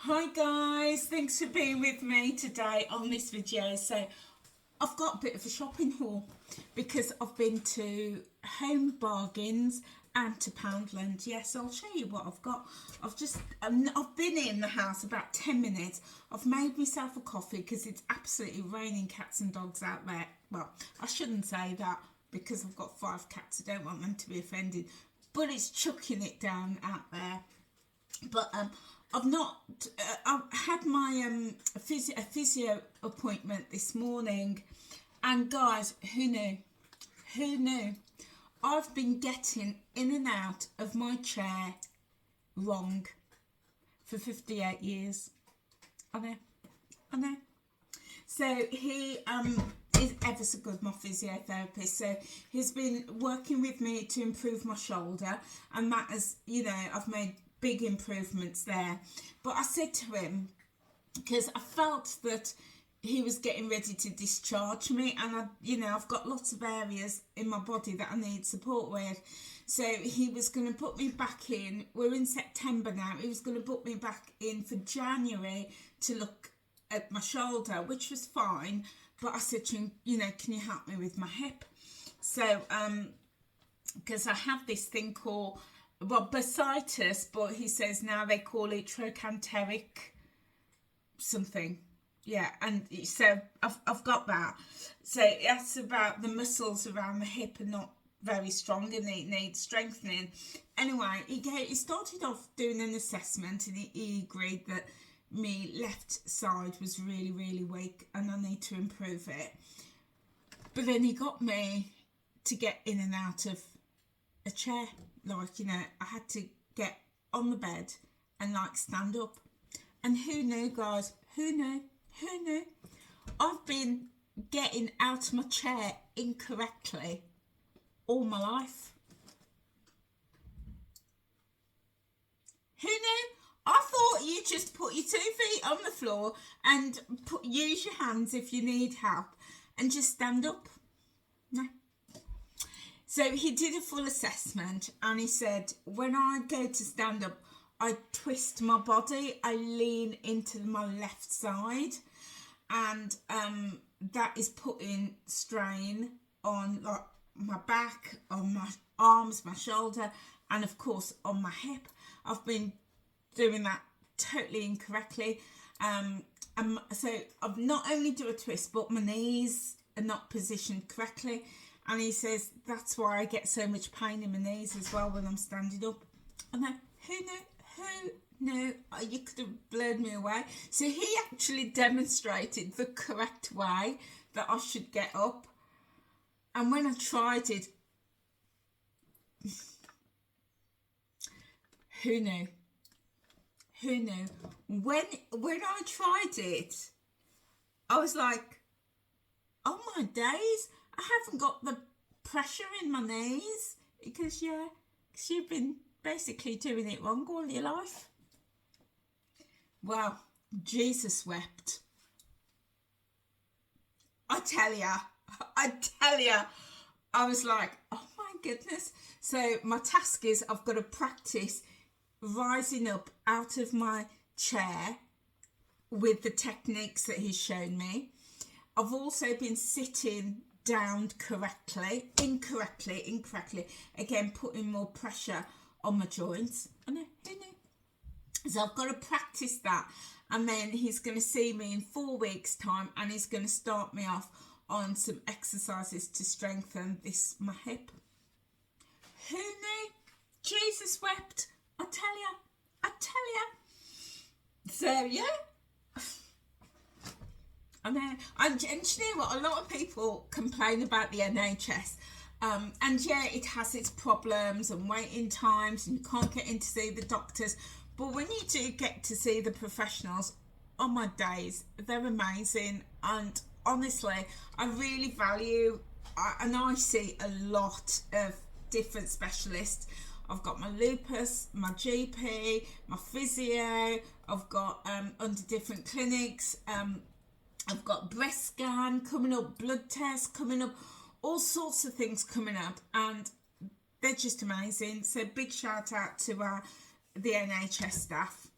Hi guys, thanks for being with me today on this video. So I've got a bit of a shopping haul because I've been to Home Bargains and to Poundland. Yes, I'll show you what I've got. I've been in the house about 10 minutes. I've made myself a coffee because it's absolutely raining cats and dogs out there. Well, I shouldn't say that because I've got 5 cats. I don't want them to be offended, but it's chucking it down out there. But I've not. I've had my physio appointment this morning, and guys, who knew? Who knew? I've been getting in and out of my chair wrong for 58 years. I know. So he is ever so good, my physiotherapist. So he's been working with me to improve my shoulder, and that has, I've made big improvements there. But I said to him, because I felt that he was getting ready to discharge me, and I've got lots of areas in my body that I need support with. So he was going to put me back in. We're in September now. He was going to put me back in for January to look at my shoulder, which was fine. But I said to him, can you help me with my hip? So because I have this thing called bursitis, but he says now they call it trochanteric something. Yeah, and so I've got that. So that's about the muscles around the hip are not very strong and it needs strengthening. Anyway, he started off doing an assessment, and he agreed that my left side was really, really weak and I need to improve it. But then he got me to get in and out of a chair. I had to get on the bed and stand up. And who knew, guys? Who knew? I've been getting out of my chair incorrectly all my life. Who knew? I thought you just put your 2 feet on the floor and use your hands if you need help and just stand up. No. So he did a full assessment, and he said when I go to stand up, I twist my body, I lean into my left side, and that is putting strain on my back, on my arms, my shoulder, and of course on my hip. I've been doing that totally incorrectly. So I've not only do a twist, but my knees are not positioned correctly. And he says that's why I get so much pain in my knees as well when I'm standing up. And then, who knew? You could have blown me away. So he actually demonstrated the correct way that I should get up. And when I tried it, who knew? When I tried it, I was like, oh my days, I haven't got the pressure in my knees because you've been basically doing it wrong all your life. Well, Jesus wept. I tell ya, I was like, oh my goodness. So my task is I've got to practice rising up out of my chair with the techniques that he's shown me. I've also been sitting down incorrectly, again putting more pressure on my joints. I know, who knew? So I've got to practice that, and then he's going to see me in 4 weeks time, and he's going to start me off on some exercises to strengthen my hip. Who knew? Jesus wept. I tell ya. So yeah, I know. And you know what? A lot of people complain about the NHS. And yeah, it has its problems and waiting times, and you can't get in to see the doctors. But when you do get to see the professionals, oh my days, they're amazing. And honestly, I really value, and I see a lot of different specialists. I've got my lupus, my GP, my physio. I've got under different clinics. I've got breast scan coming up, blood tests coming up, all sorts of things coming up, and they're just amazing. So big shout out to the NHS staff.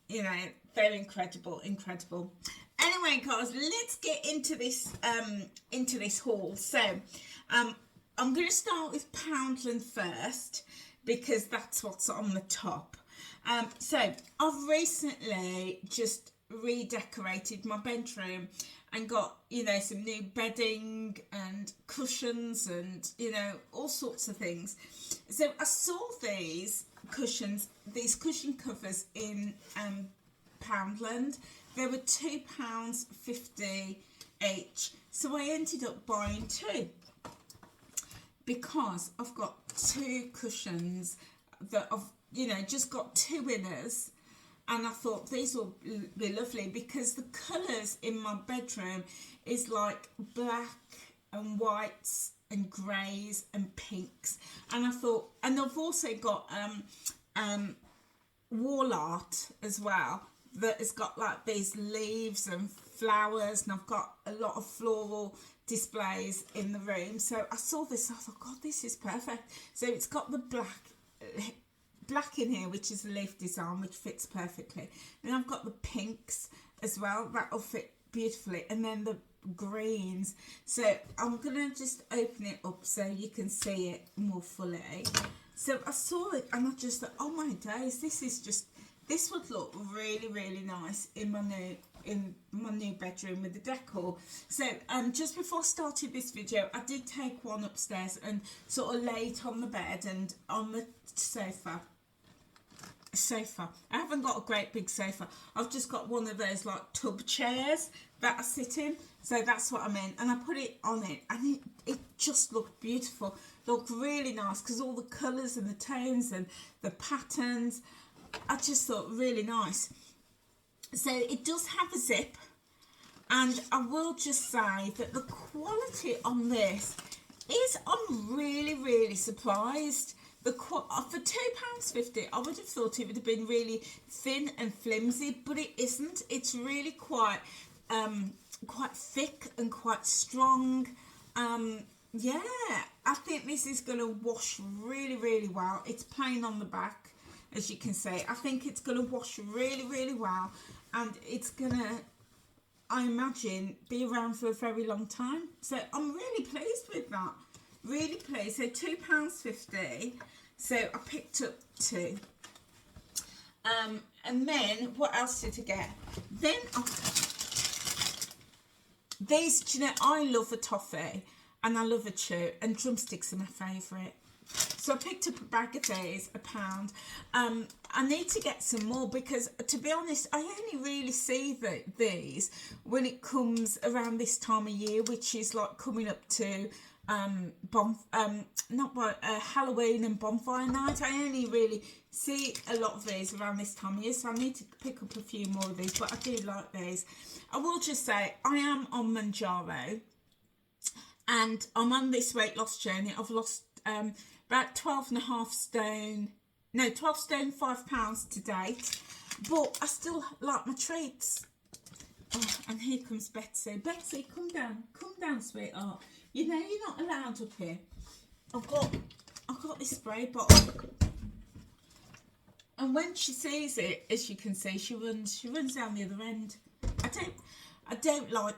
they're incredible. Anyway, guys, let's get into this haul. So I'm going to start with Poundland first because that's what's on the top. So I've recently just redecorated my bedroom and got, you know, some new bedding and cushions and, you know, all sorts of things. So I saw these cushion covers in Poundland. They were £2.50 each. So I ended up buying two because I've got two cushions that I've, you know, just got two inners. And I thought these will be lovely because the colours in my bedroom is like black and whites and greys and pinks. And I thought, and I've also got wall art as well that has got like these leaves and flowers, and I've got a lot of floral displays in the room. So I saw this, I thought, God, this is perfect. So it's got the black in here, which is a leaf design, which fits perfectly. Then I've got the pinks as well, that'll fit beautifully, and then the greens. So I'm gonna just open it up so you can see it more fully. So I saw it and I just thought, oh my days, this would look really nice in my new bedroom with the decor. So just before I started this video, I did take one upstairs and sort of lay it on the bed and on the sofa. I haven't got a great big sofa. I've just got one of those like tub chairs that I sit in. So that's what I mean. And I put it on it and it just looked beautiful. Looked really nice because all the colours and the tones and the patterns, I just thought really nice. So it does have a zip, and I will just say that the quality on this is, I'm really surprised. For £2.50, I would have thought it would have been really thin and flimsy, but it isn't. It's really quite thick and quite strong. Yeah, I think this is going to wash really well. It's plain on the back, as you can see. I think it's going to wash really well, and it's going to, I imagine, be around for a very long time. So I'm really pleased with that. Really pleased. So £2.50. So I picked up two. And then what else did I get? Then these, do you know, I love a toffee and I love a chew, and drumsticks are my favourite. So I picked up a bag of these, £1. I need to get some more because, to be honest, I only really see these when it comes around this time of year, which is like coming up to Halloween and bonfire night. I only really see a lot of these around this time of year, so I need to pick up a few more of these, but I do like these. I will just say I am on Manjaro and I'm on this weight loss journey. I've lost about 12 stone 5 pounds to date, but I still like my treats. Oh, and here comes Betsy. Betsy, come down, sweetheart. You know you're not allowed up here. I've got this spray bottle, and when she sees it, as you can see, she runs down the other end. I don't like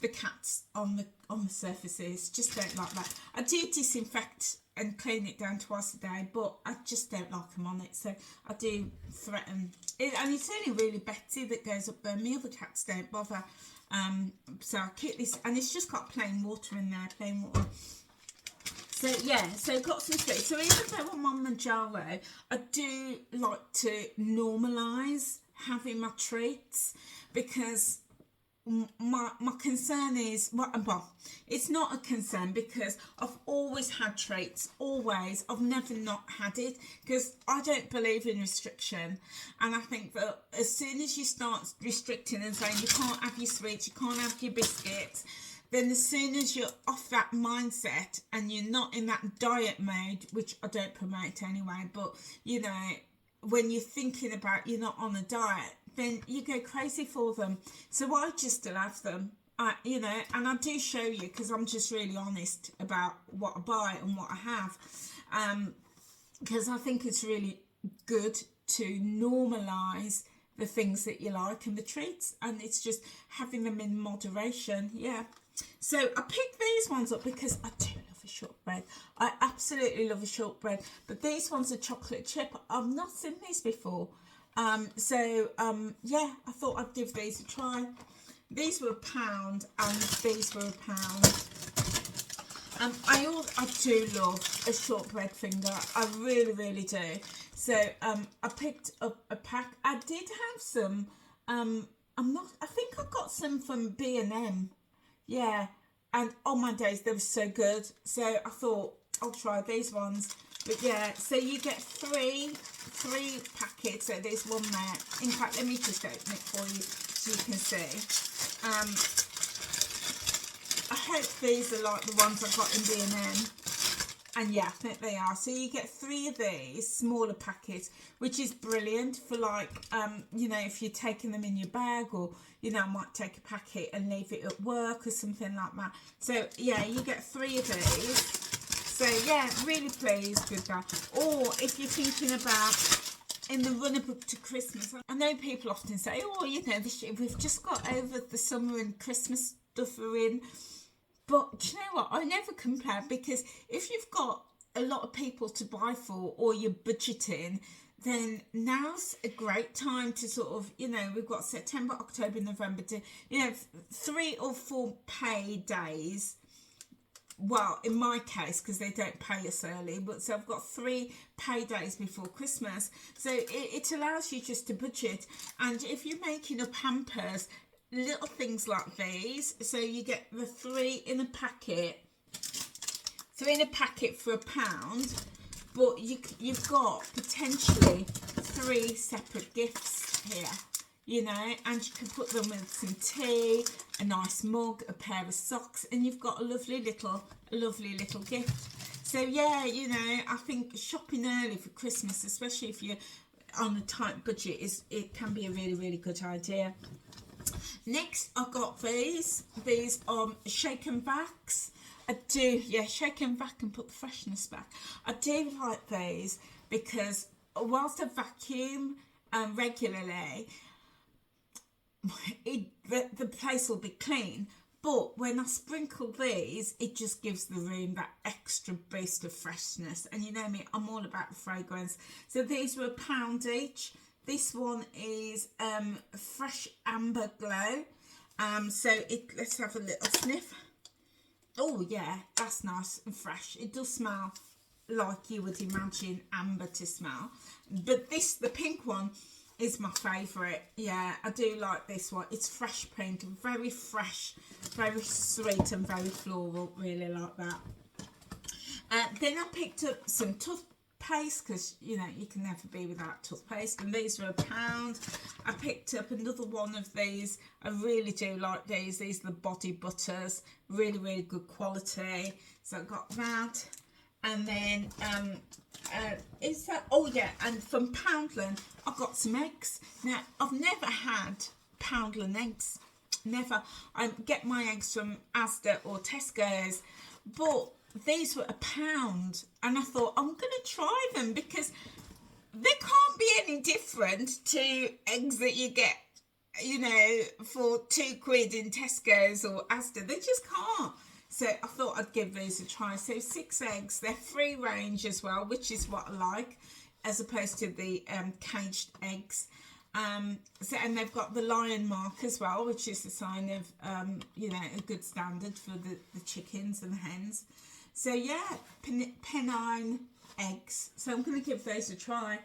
the cats on the surfaces. Just don't like that. I do disinfect and clean it down twice a day, but I just don't like them on it, so I do threaten it. And it's only really Betsy that goes up there. My other cats don't bother. So I keep this, and it's just got plain water in there, plain water. So yeah, so got some food. So even though I'm on Manjaro, I do like to normalise having my treats, because my concern is, well, it's not a concern because I've always had treats, always. I've never not had it because I don't believe in restriction, and I think that as soon as you start restricting and saying you can't have your sweets, you can't have your biscuits, then as soon as you're off that mindset and you're not in that diet mode, which I don't promote anyway, but you know, when you're thinking about you're not on a diet, then you go crazy for them. So I just still have them, you know, and I do show you because I'm just really honest about what I buy and what I have, because I think it's really good to normalise the things that you like and the treats, and it's just having them in moderation. Yeah, so I picked these ones up because I do love a shortbread. I absolutely love a shortbread, but these ones are chocolate chip. I've not seen these before. Yeah, I thought I'd give these a try. These were £1 and these were £1. I do love a shortbread finger. I really, really do. So I picked up a pack. I did have some. I think I got some from B&M. Yeah, and oh my days, they were so good. So I thought I'll try these ones. But yeah, so you get three packets. So there's one there. In fact, let me just open it for you so you can see. I hope these are like the ones I got in B&M. And yeah, I think they are. So you get 3 of these smaller packets, which is brilliant for like, you know, if you're taking them in your bag, or, you know, I might take a packet and leave it at work or something like that. So yeah, you get 3 of these. So yeah, really pleased with that. Or if you're thinking about in the run-up to Christmas, I know people often say, oh, you know, we've just got over the summer and Christmas stuff are in. But do you know what? I never compare, because if you've got a lot of people to buy for, or you're budgeting, then now's a great time to sort of, you know, we've got September, October, November, to, you know, 3 or 4 pay days. Well, in my case, because they don't pay us early, but so I've got 3 pay days before Christmas. So it allows you just to budget. And if you're making up hampers, little things like these, so you get the 3 in a packet, 3 in a packet for £1, but you've got potentially 3 separate gifts here, you know, and you can put them with some tea, a nice mug, a pair of socks, and you've got a lovely little gift. So yeah, you know, I think shopping early for Christmas, especially if you're on a tight budget, it can be a really, really good idea. Next, I got these shake and vacs. I do, yeah, shake and vac and put the freshness back. I do like these because whilst I vacuum regularly, the place will be clean. But when I sprinkle these, it just gives the room that extra boost of freshness. And you know me, I'm all about the fragrance. So these were £1 each. This one is Fresh Amber Glow. Let's have a little sniff. Oh yeah, that's nice and fresh. It does smell like you would imagine amber to smell. But the pink one is my favourite. Yeah, I do like this one. It's fresh pink, very fresh, very sweet and very floral. Really like that. Then I picked up some toothpaste, because you know you can never be without toothpaste, and these were £1. I picked up another one of these. I really do like these are the body butters, really, really good quality. So I got that. And then oh yeah, and from Poundland I got some eggs. Now I've never had Poundland eggs, never. I get my eggs from Asda or Tesco's, but these were £1, and I thought I'm going to try them because they can't be any different to eggs that you get, you know, for £2 in Tesco's or Asda. They just can't. So I thought I'd give these a try. So 6 eggs, they're free range as well, which is what I like, as opposed to the caged eggs. And they've got the lion mark as well, which is a sign of, you know, a good standard for the chickens and the hens. So yeah, penine eggs. So I'm going to give those a try.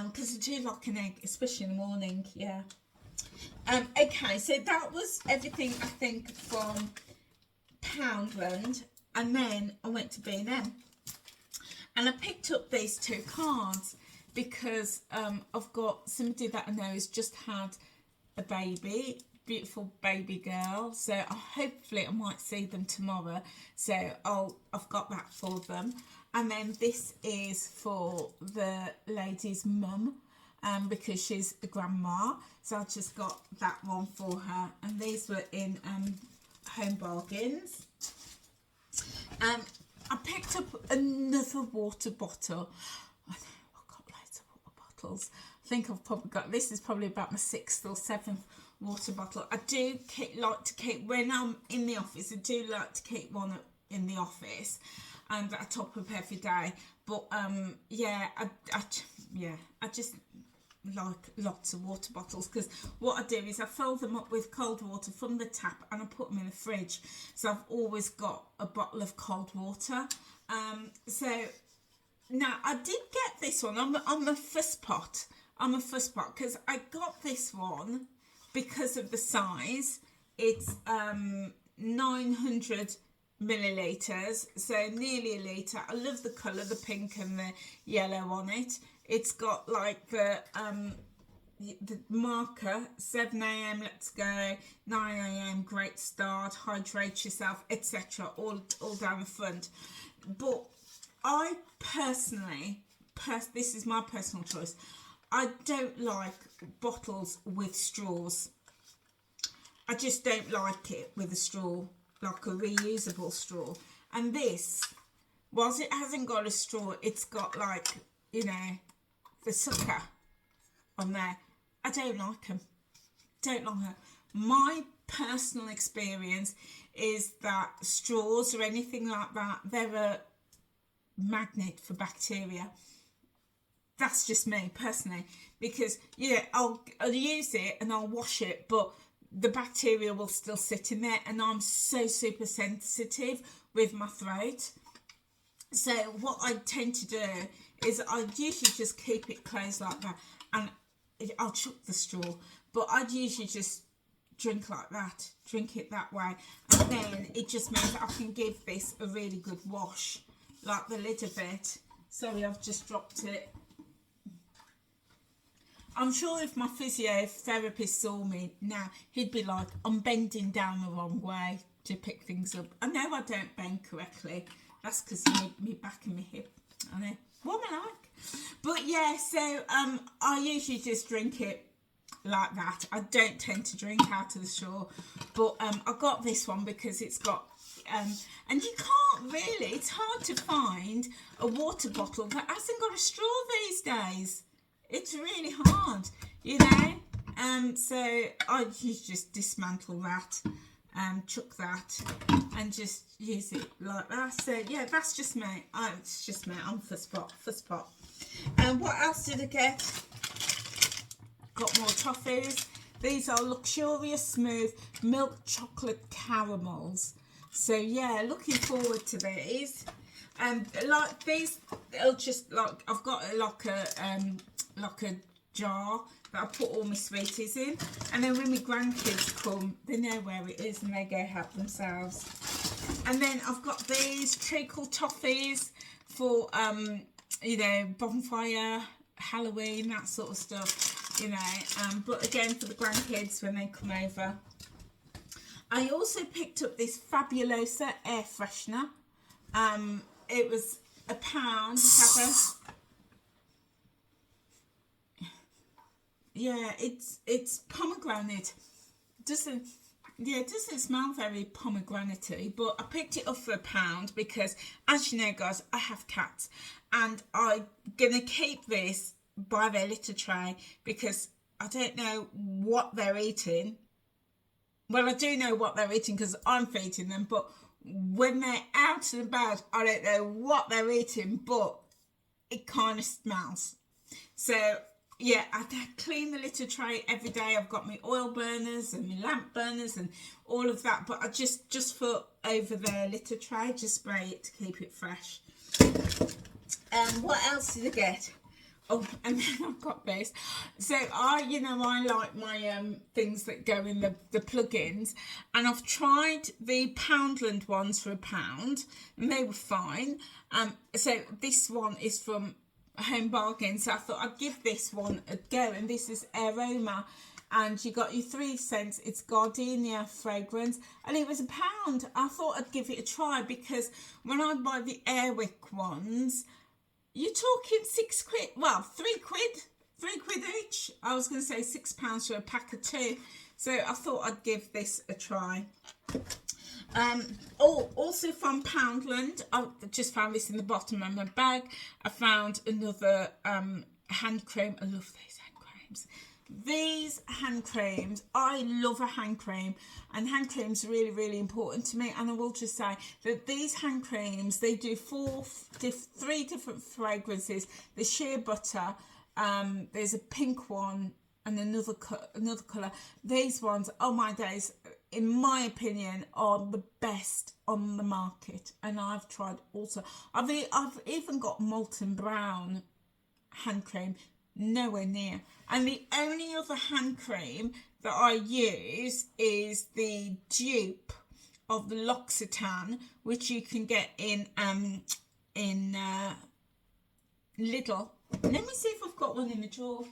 Because I do like an egg, especially in the morning, yeah. Okay, so that was everything, I think, from Poundland. And then I went to B&M. And I picked up these 2 cards because I've got somebody that I know has just had a baby, beautiful baby girl. So hopefully I might see them tomorrow. So I've got that for them. And then this is for the lady's mum, because she's a grandma. So I just got that one for her. And these were in Home Bargains. I picked up another water bottle. I know, I've got loads of water bottles. think I've probably got, this is probably about my 6th or 7th water bottle. I do like to keep, when I'm in the office, I do like to keep one in the office and I top up every day. But yeah, I just like lots of water bottles, because what I do is I fill them up with cold water from the tap and I put them in the fridge, so I've always got a bottle of cold water. So now I did get this one on the first pot. Because I got this one because of the size. It's 900 millilitres, so nearly a litre. I love the colour, the pink and the yellow on it. It's got like the marker, 7 a.m. let's go, 9 a.m. great start, hydrate yourself, etc. all down the front. But I personally, this is my personal choice, I don't like bottles with straws. I just don't like it with a straw, like a reusable straw. And this, whilst it hasn't got a straw, it's got like, you know, the sucker on there. I don't like them. My personal experience is that straws or anything like that, they're a magnet for bacteria. That's just me personally, because yeah, I'll use it and I'll wash it, but the bacteria will still sit in there, and I'm so super sensitive with my throat. So what I tend to do is I usually just keep it closed like that, and I'll chuck the straw, but I'd usually just drink like that, drink it that way, and then it just means that I can give this a really good wash, like the lid a bit. Sorry, I've just dropped it. I'm sure if my physiotherapist saw me now, he'd be like, I'm bending down the wrong way to pick things up. I know I don't bend correctly. That's because of me back and my hip. I know. What am I like? But yeah, so I usually just drink it like that. I don't tend to drink out of the straw. But I got this one because it's got... and you can't really... It's hard to find a water bottle that hasn't got a straw these days. It's really hard, you know. So I just dismantle that, chuck that, and just use it like that. So yeah, that's just me. It's just me. I'm for spot. And what else did I get? Got more toffees. These are luxurious smooth milk chocolate caramels. So yeah, looking forward to these. And like these, they'll just like, I've got like a jar that I put all my sweeties in, and then when my grandkids come, they know where it is and they go help themselves. And then I've got these treacle toffees for you know, bonfire, Halloween, that sort of stuff, you know, but again for the grandkids when they come over. I also picked up this Fabulosa air freshener. It was £1. Yeah, it's pomegranate. It doesn't smell very pomegranate-y, but I picked it up for £1 because, as you know, guys, I have cats, and I'm gonna keep this by their litter tray because I don't know what they're eating. Well, I do know what they're eating because I'm feeding them, but when they're out and about, I don't know what they're eating, but it kind of smells. So yeah, I clean the litter tray every day. I've got my oil burners and my lamp burners and all of that, but I just put over their litter tray, just spray it to keep it fresh. What else did I get? Oh, and then I've got this. So I like my things that go in the plug-ins, and I've tried the Poundland ones for £1, and they were fine. So this one is from Home Bargains, so I thought I'd give this one a go, and this is Aroma, and you got your 3 cents. It's gardenia fragrance, and it was £1. I thought I'd give it a try because when I buy the Airwick ones, you're talking £6, well, £3 each. I was going to say £6 for a pack of 2, so I thought I'd give this a try. Also from Poundland, I just found this in the bottom of my bag. I found another hand cream. I love these hand creams. These hand creams, I love a hand cream, and hand creams are really, really important to me. And I will just say that these hand creams, they do three different fragrances. The shea butter, there's a pink one and another colour. These ones, oh my days, in my opinion, are the best on the market. And I've tried also. I've even got Molten Brown hand cream, nowhere near. And the only other hand cream that I use is the dupe of the L'Occitane, which you can get in Lidl. Let me see if I've got one in the drawer.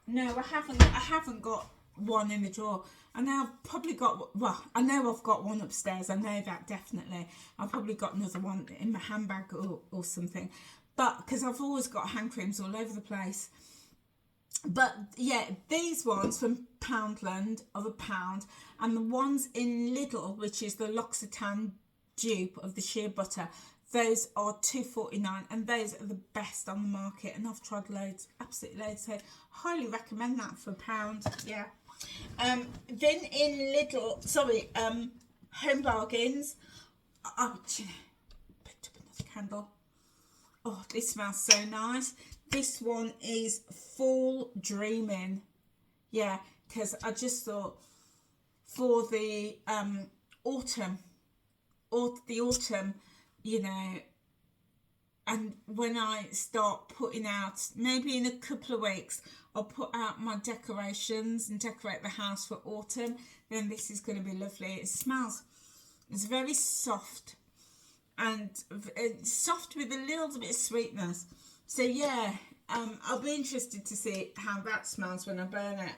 No, I haven't got one in the drawer. And I've probably got, well, I know I've got one upstairs. I know that definitely. I've probably got another one in my handbag or something. But because I've always got hand creams all over the place. But yeah, these ones from Poundland are £1. And the ones in Lidl, which is the L'Occitane dupe of the shea butter, those are £2.49, and those are the best on the market. And I've tried loads, absolutely loads. So highly recommend that for £1. Yeah. Then in Home Bargains, I picked up another candle. Oh, this smells so nice. This one is Fall Dreaming. Yeah, because I just thought for the autumn, you know, and when I start putting out, maybe in a couple of weeks, I'll put out my decorations and decorate the house for autumn, then this is going to be lovely. It smells, it's very soft, and it's soft with a little bit of sweetness. So yeah, I'll be interested to see how that smells when I burn it.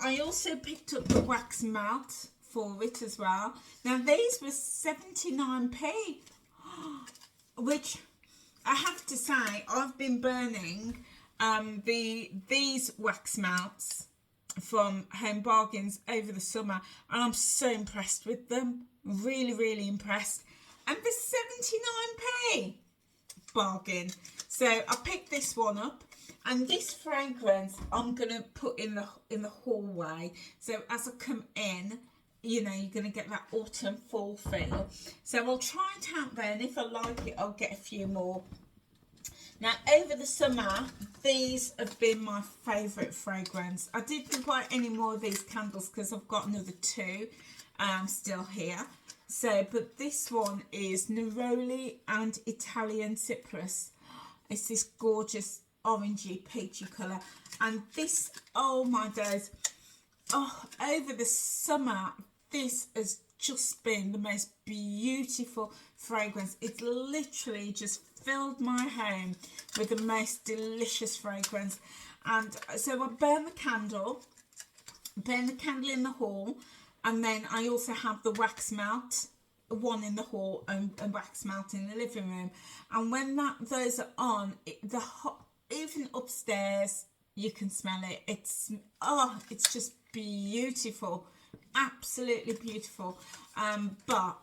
I also picked up the wax melt for it as well. Now these were 79p, which I have to say, I've been burning these wax melts from Home Bargains over the summer, and I'm so impressed with them. Really, really impressed. And the 79p bargain. So I picked this one up, and this fragrance I'm gonna put in the hallway. So as I come in, you know, you're going to get that autumn fall feel. So I'll try it out there, and if I like it, I'll get a few more. Now, over the summer, these have been my favourite fragrance. I didn't buy any more of these candles because I've got another 2 still here. So, but this one is Neroli and Italian Cypress. It's this gorgeous orangey, peachy colour. And this, oh my days, oh, over the summer, this has just been the most beautiful fragrance. It's literally just filled my home with the most delicious fragrance. And so I burn the candle in the hall, and then I also have the wax melt, one in the hall and wax melt in the living room. And when those are on, even upstairs, you can smell it. It's just beautiful, absolutely beautiful. But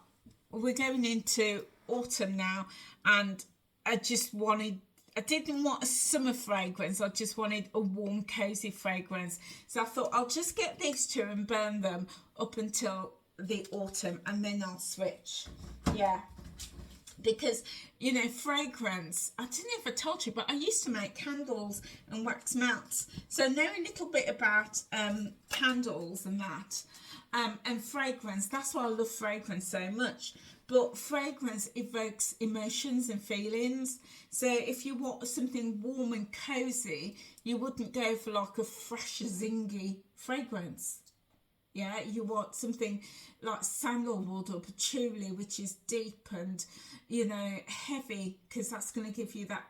we're going into autumn now, and I didn't want a summer fragrance. I just wanted a warm, cozy fragrance. So I thought I'll just get these 2 and burn them up until the autumn, and then I'll switch. Yeah. Because, you know, fragrance, I don't know if I told you, but I used to make candles and wax melts. So I know a little bit about candles and that. And fragrance, that's why I love fragrance so much. But fragrance evokes emotions and feelings. So if you want something warm and cozy, you wouldn't go for like a fresh, zingy fragrance. Yeah, you want something like sandalwood or patchouli, which is deep and, you know, heavy, because that's going to give you that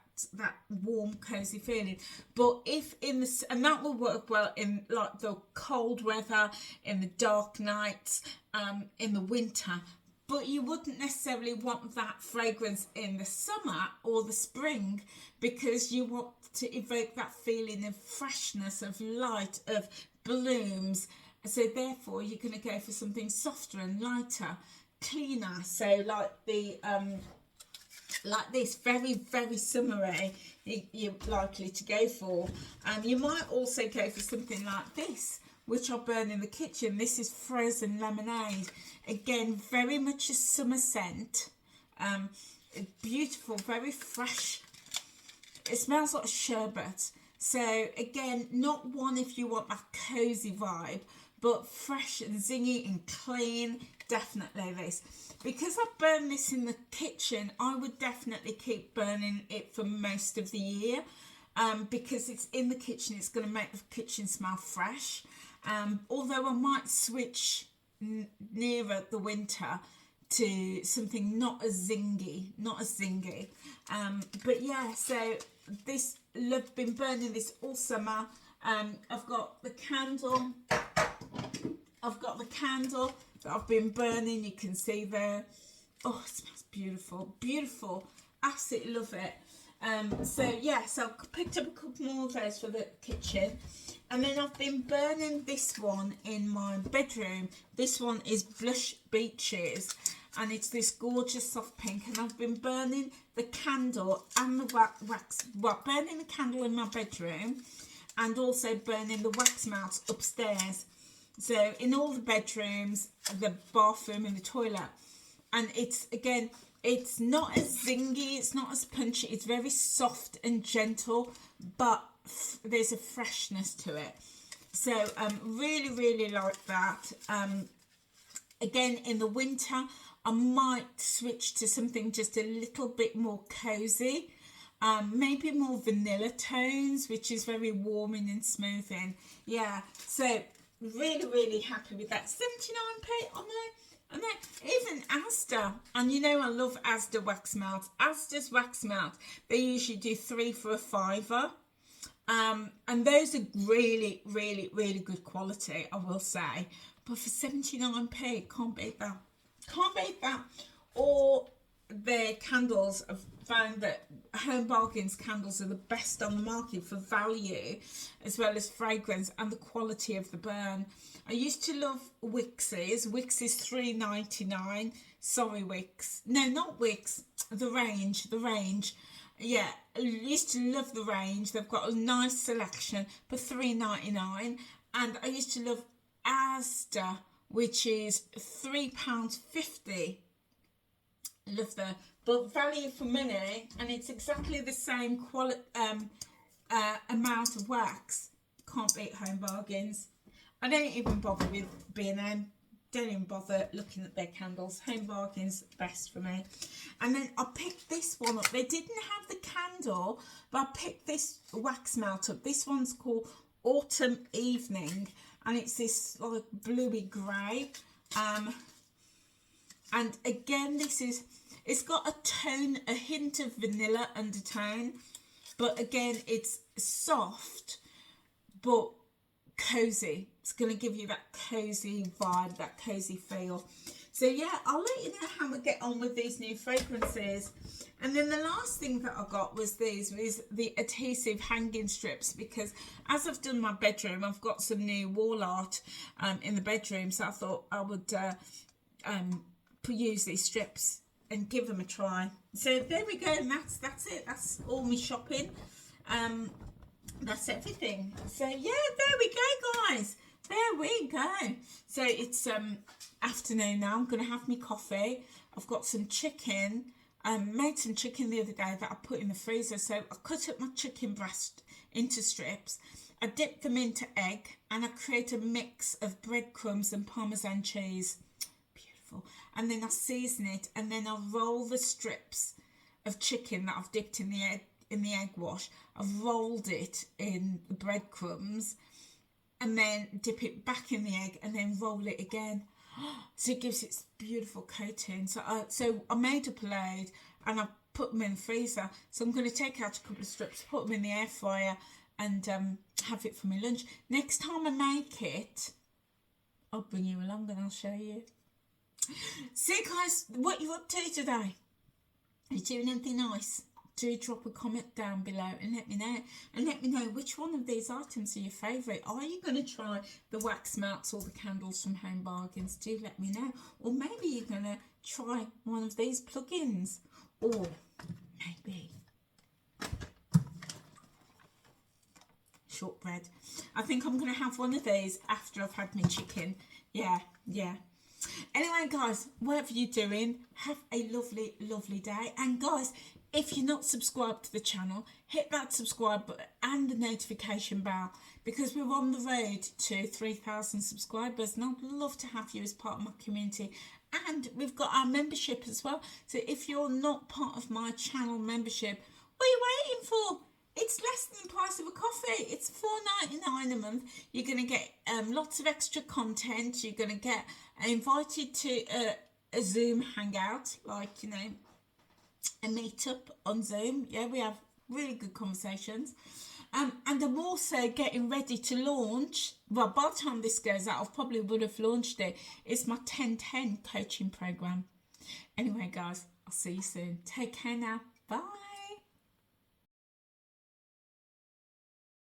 warm, cozy feeling. But if and that will work well in like the cold weather, in the dark nights, in the winter. But you wouldn't necessarily want that fragrance in the summer or the spring, because you want to evoke that feeling of freshness, of light, of blooms. So therefore, you're going to go for something softer and lighter, cleaner. So like the like this, very, very summery, you're likely to go for. You might also go for something like this, which I'll burn in the kitchen. This is frozen lemonade. Again, very much a summer scent. Beautiful, very fresh. It smells like sherbet. So again, not one if you want that cozy vibe, but fresh and zingy and clean. Definitely this. Because I burn this in the kitchen, I would definitely keep burning it for most of the year. Because it's in the kitchen, it's going to make the kitchen smell fresh. Although I might switch nearer the winter to something not as zingy. But yeah, so this, love, been burning this all summer. I've got the candle that I've been burning, you can see there. Oh, it smells beautiful, beautiful, absolutely love it. So yeah, so I picked up a couple more of those for the kitchen, and then I've been burning this one in my bedroom. This one is Blush Beaches, and it's this gorgeous soft pink, and I've been burning the candle and the burning the candle in my bedroom, and also burning the wax melts upstairs. So in all the bedrooms, the bathroom and the toilet. And it's, again, it's not as zingy, it's not as punchy, it's very soft and gentle, but there's a freshness to it. So really, really like that. Again, in the winter, I might switch to something just a little bit more cozy. Maybe more vanilla tones, which is very warming and smoothing. Yeah, so really, really happy with that. 79p on there. And then even Asda, and you know I love Asda wax melt. Asda's wax melt, they usually do 3 for a £5. And those are really, really, really good quality, I will say. But for 79p, can't beat that. Can't beat that. Or their candles, I've found that Home Bargains candles are the best on the market for value, as well as fragrance and the quality of the burn. I used to love Wix's. Wix is £3.99. Sorry, Wix. No, not Wix. The range. Yeah, I used to love the range. They've got a nice selection for £3.99. And I used to love Asda, which is £3.50. Love that, but value for money, and it's exactly the same quality amount of wax. Can't beat Home Bargains. I don't even bother with B&M. Don't even bother looking at their candles. Home Bargains, best for me. And then I picked this one up. They didn't have the candle, but I picked this wax melt up. This one's called Autumn Evening, and it's this like bluey grey. And again, it's got a tone, a hint of vanilla undertone, but again, it's soft, but cozy. It's going to give you that cozy vibe, that cozy feel. So yeah, I'll let you know how we get on with these new fragrances. And then the last thing that I got was the adhesive hanging strips, because as I've done my bedroom, I've got some new wall art in the bedroom, so I thought I would use these strips and give them a try. So there we go, and that's it. That's all my shopping. That's everything. So yeah, there we go, guys. There we go. So it's afternoon now. I'm gonna have my coffee. I've got some chicken. Made some chicken the other day that I put in the freezer. So I cut up my chicken breast into strips. I dip them into egg, and I create a mix of breadcrumbs and Parmesan cheese. And then I season it, and then I roll the strips of chicken that I've dipped in the egg wash. I've rolled it in the breadcrumbs, and then dip it back in the egg, and then roll it again. So it gives it beautiful coating. So I made up a load, and I put them in the freezer. So I'm going to take out a couple of strips, put them in the air fryer, and have it for my lunch. Next time I make it, I'll bring you along and I'll show you. So guys, what you up to today? Are you doing anything nice? Do drop a comment down below and let me know. And let me know which one of these items are your favourite. Are you going to try the wax melts or the candles from Home Bargains? Do let me know. Or maybe you're going to try one of these plugins. or maybe shortbread. I think I'm going to have one of these after I've had my chicken. Yeah. Anyway, guys, whatever you're doing, have a lovely, lovely day. And guys, if you're not subscribed to the channel, hit that subscribe button and the notification bell, because we're on the road to 3,000 subscribers and I'd love to have you as part of my community. And we've got our membership as well. So if you're not part of my channel membership, what are you waiting for? It's less than the price of a coffee. It's $4.99 a month. You're going to get lots of extra content. You're going to get invited to a Zoom hangout, like, you know, a meetup on Zoom. Yeah, we have really good conversations. And I'm also getting ready to launch, well, by the time this goes out, I probably would have launched it. It's my 10-10 coaching program. Anyway, guys, I'll see you soon. Take care now. Bye.